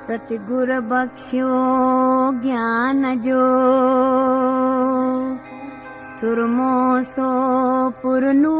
सतगुर बख्शियो ज्ञान जो सुरमो सो पुरनूर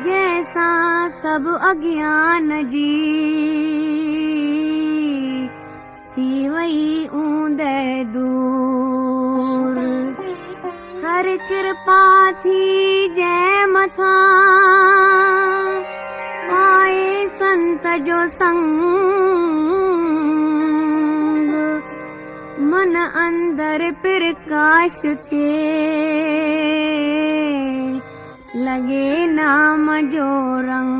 जैसा सब अज्ञान जी थी वही ऊंदे दूर। हर कृपा थी जय मथा आए संत जो संग मन अंदर प्रकाश थे लगे नाम जो रंग।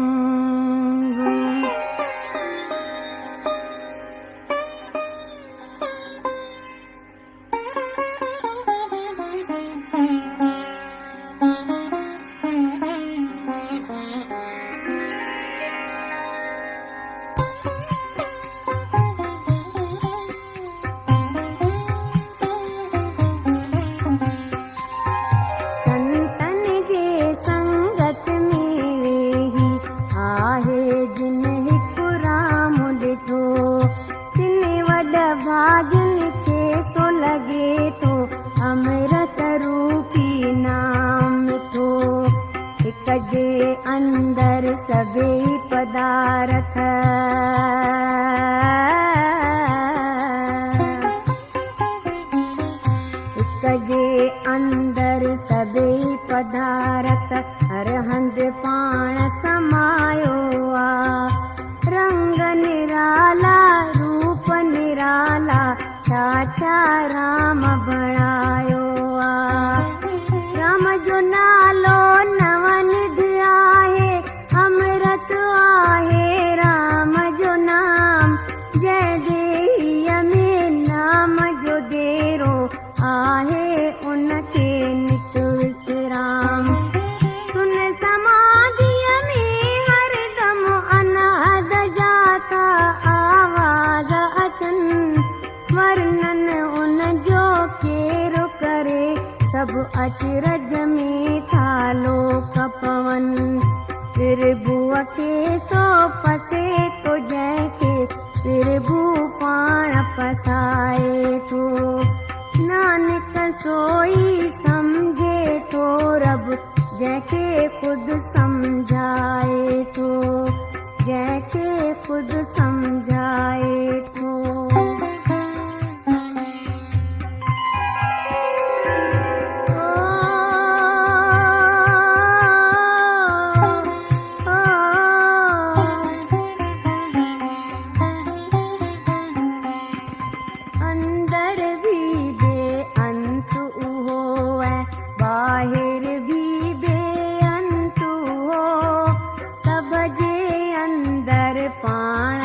भाग्यन के सो लगे तो अमृत रूपी नाम मिठो। एक जे अंदर सभी पदार्थ एक जे अंदर सभी पदार्थ हर हंद पाण समायो आ। रंग निराला रूप निराला छाछा राम बणायो आ। राम जो नालो नवनिध आहे अमृत आहे राम जो नाम। जय देहिया में नाम जो देरो आहे उनके नित विश्राम। सुन समाधिया में हर दम अनहद जाता आवाज अचन। वर्णन उन जो केरो करे सब अचरज में था लोक पवन। त्रिभुव के सो पसे तो जैके त्रिभु पाण पसाए तो। नानक सोई समझे तो रब जैके खुद समझाए तो। जैके खुद समझाए तो। अंदर भी बेअंत हो बाहिर भी बेअंत हो। सब जे अंदर पाण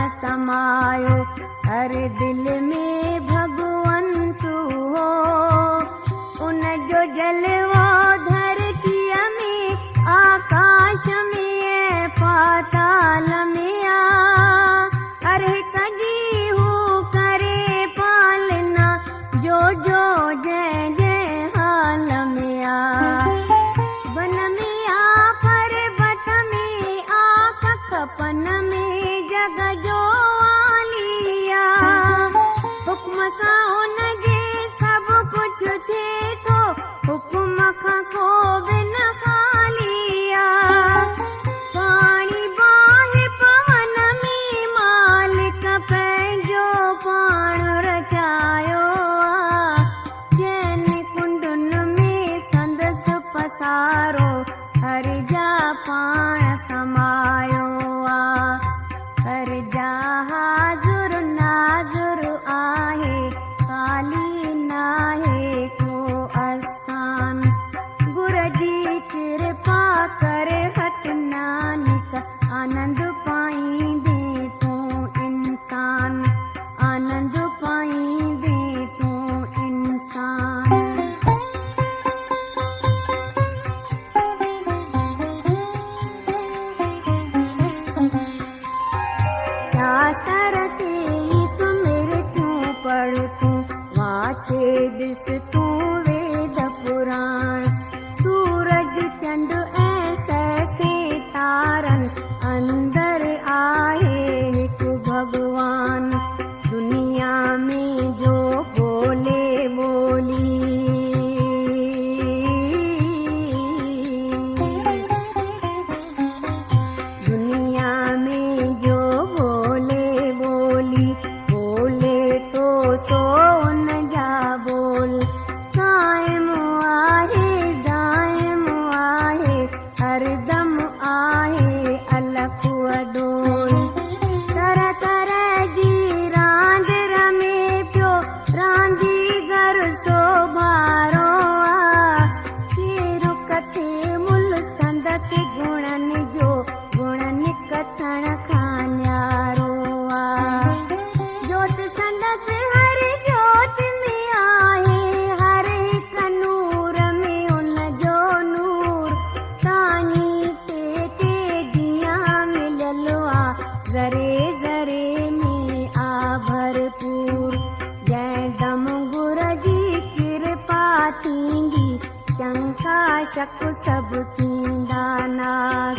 शक सभु थींदा नास।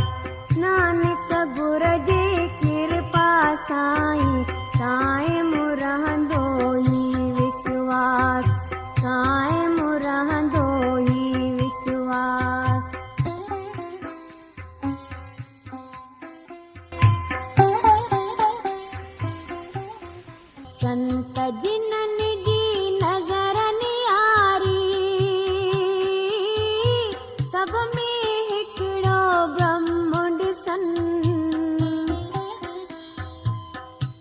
नानक गुर जे कृपा साईं कायम रहंदो ही विश्वास, कायम रहंदो ही विश्वास। संत जिननि जी नज़र नियारी, सभ में हिकिड़ो ब्रह्म ॾिसनि।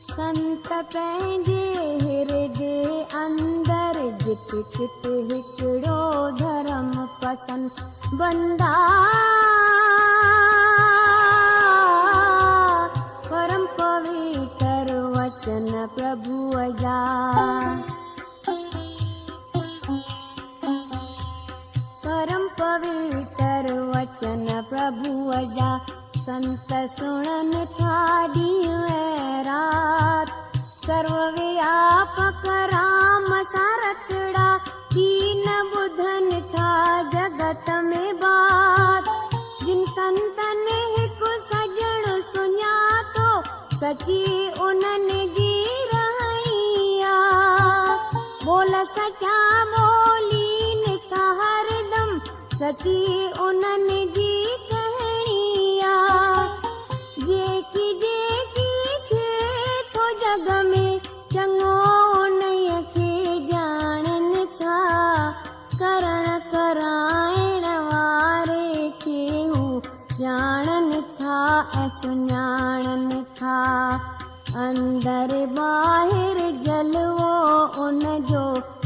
संत पंहिंजे हृदय अंदर जित कित हिकिड़ो धर्म पसंद बंदा। परम पवित्र वचन प्रभु जा, परम पवित्र वचन प्रभु जा। संत सुणन था ॾींहुं ऐं रात, सर्वव्यापक राम सारथड़ा कीन ॿुधनि था जगत में बात। जिन संतन हिकु सजण सुञातो, सची उन्हनि जी रहणिया। बोल सचा बोलीन था हरदम, सची उन्हनि जी कहाणिया। जेकी जेकी थिए थो जग में, चङो उन्हीअ खे ॼाणनि था। करण कराइण वारे खे हू ॼाणनि था ऐं सुञाणनि था। अंदर ॿाहिर जलवो उन जो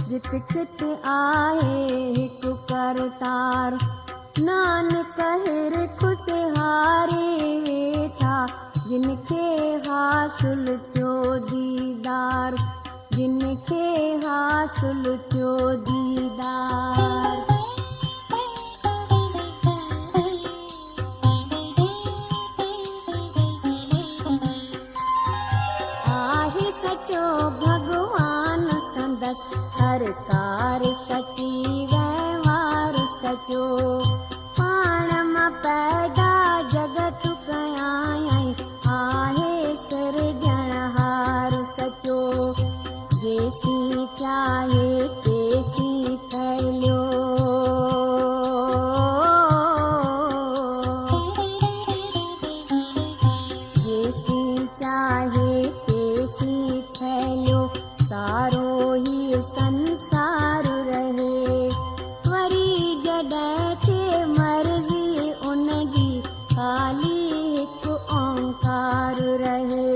जित कित आहे हिकु करतार। नानक हिर खुशहारी वेठा, जिनखे हासिल थियो दीदार, जिनखे हासिल थियो दीदार। आहे सचो भगवान संदस, हर कार सची व्यवहार सचो। पाण मां पैदा जगत कयाई, आहे सिरजणहार सचो। जेसी चाहे तेसी फैलियो, जेसी चाहे तेसी फैलियो। सारो ही संसार रहे, वरी जॾहिं थे मर्ज़ी उन जी, खाली हिकु ओंकार रहे।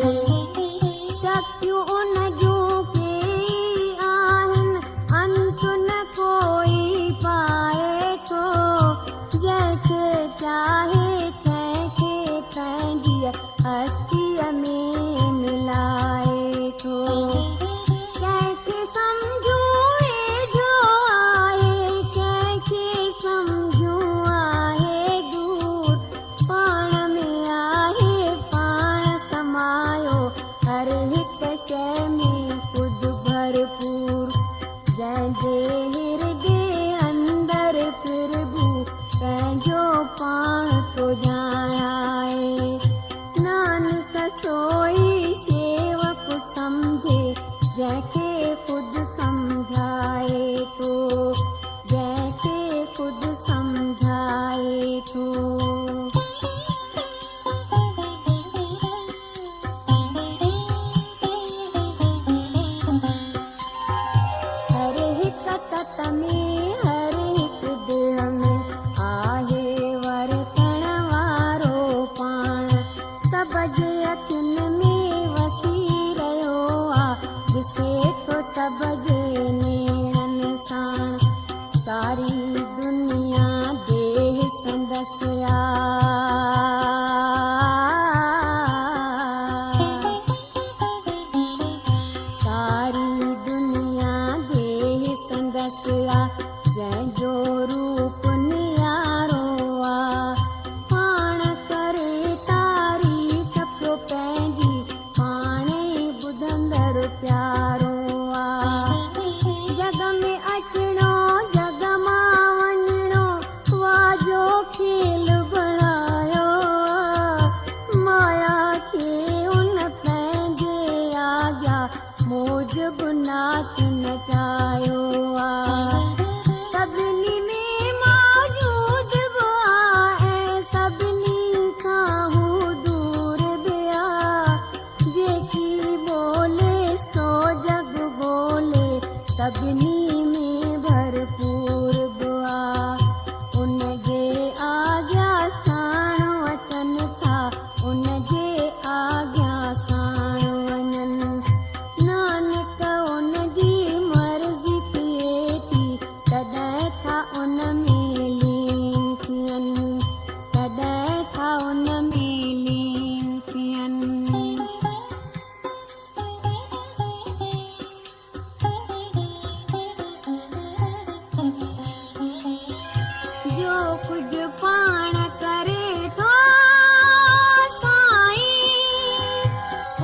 शक्तियूं उन जूं केई आहिनि, अंत न कोई पाए थो। जंहिंखे चाहे तंहिंखे पंहिंजी हस्तीअ में मिलाए थो। कंहिंखे सम्झूं वेझो आहे, कंहिंखे सम्झूं आहे दूर। पाण में आहे पाण समायो, हर हिकु शइ में ख़ुदि भरपूर। जंहिंजे हृदय अंदर प्रभु पंहिंजो पाण थो ॼाणाए। नानक सोई सेवक सम्झे, जंहिंखे ख़ुदि सम्झाए थो, जंहिंखे ख़ुदि सम्झाए थो। हर हिकु तत में, हर हिकु देह में आहे वरतण वारो पाण। सभ जे अखियुनि में वसी रहियो आ, ॾिसे थो सभ जे नेरनि साण। सारी दुनिया देह संदसि आ, सारी दुनिया देह संदसि आ। जंहिंजो रूप नियारो आ, पाण करे तारीफ़ पियो पंहिंजी, पाणे ॿुधंदड़ प्यारो आ। जग में अचणो जग मां वञणो, वाजो खेल बणायो माया खे उन पंहिंजे आॻियां मौज बि नाच नचायो सभिनी में मौजूद बि ऐं सभिनी खां हू दूर बि जेकी बोले सो जग बोले सभिनी में भरपूर बि उन जे आॻियां साण अचनि था उन जे आॻियां साण वञनि नानक उन जी मर्ज़ी थिए थी तॾहिं था उन में लीन थियनि तॾहिं था उन में लीन थियनि जो कुझु पाण करे थो साईं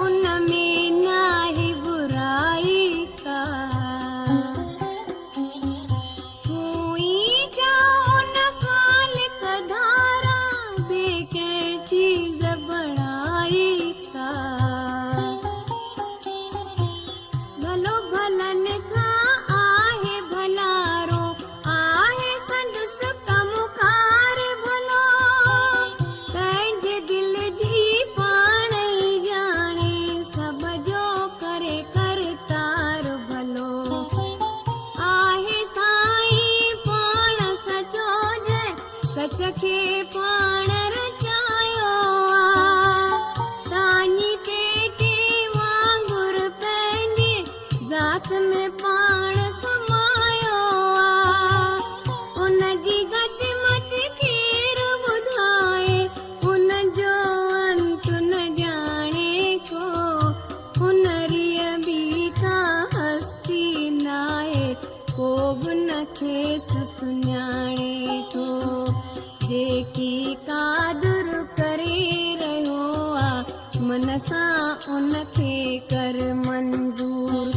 उन में नाहे बुराई का कोई जा उन खालिक धारा ॿिए कंहिं चीज़ बणाई का भलो भलनि खां आहे भलारो आहे संदसि कमुकार भलो पंहिंजे दिल जी पाण ई ॼाणे सभ जो करे करतार भलो आहे साईं पाण सचो जंहिं सच खे पाण रचायो तांजी पेटे वांगुर पंहिंजे ज़ात में पाण समायो उन जी घटि मटि केरु ॿुधाए उन जो अंत न ॼाणे को हुनरीअ बि का हस्ती नाहे को बि न खेसि सुञाणे थो जेकी कादुर करे रहियो मन सां उन खे कर मंज़ूर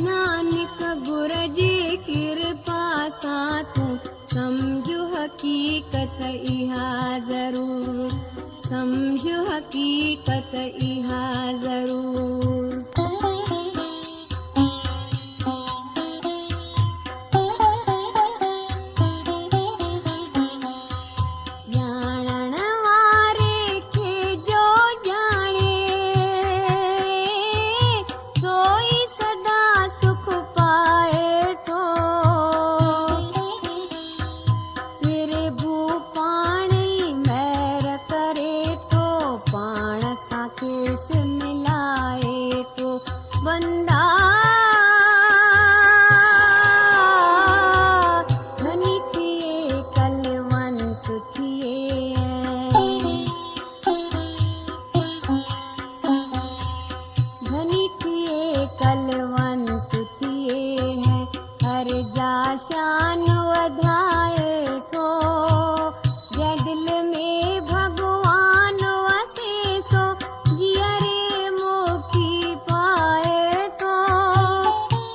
नानक गुर जे कृपा सां तूं सम्झो हक़ीक़त इहा ज़रूर सम्झो हक़ीक़त इहा ज़रूर ॼाणण वारे खे जो ॼाणे सोई सदा सुख पाए थो मेरे भू पाण ई महिर करे थो पाण सां खेसि मिलाए थो बंदा धनी थिए कलवंत थिए धनी थिए कलवंत थिए हैं हर जा शान वधाए थो जंहिं दिल में भगवान वसे सो जीअरे मोक्ती पाए थो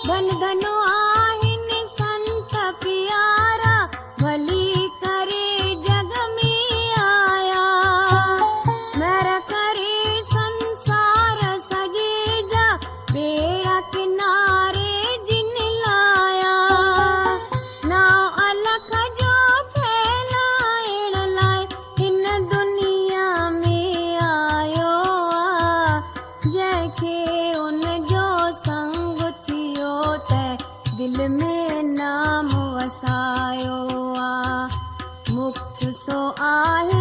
धन धन आहिनि संत प्यारा भली करे जग में आया महर करे संसार सॼे जा ॿेड़ा किनारे जिन लाया नाव अलख जो फैलाइण लाइ हिन दुनिया में आयो जंहिंखे उन जो संग थियो त दिल में नाम वसायो मुक्त सो आहे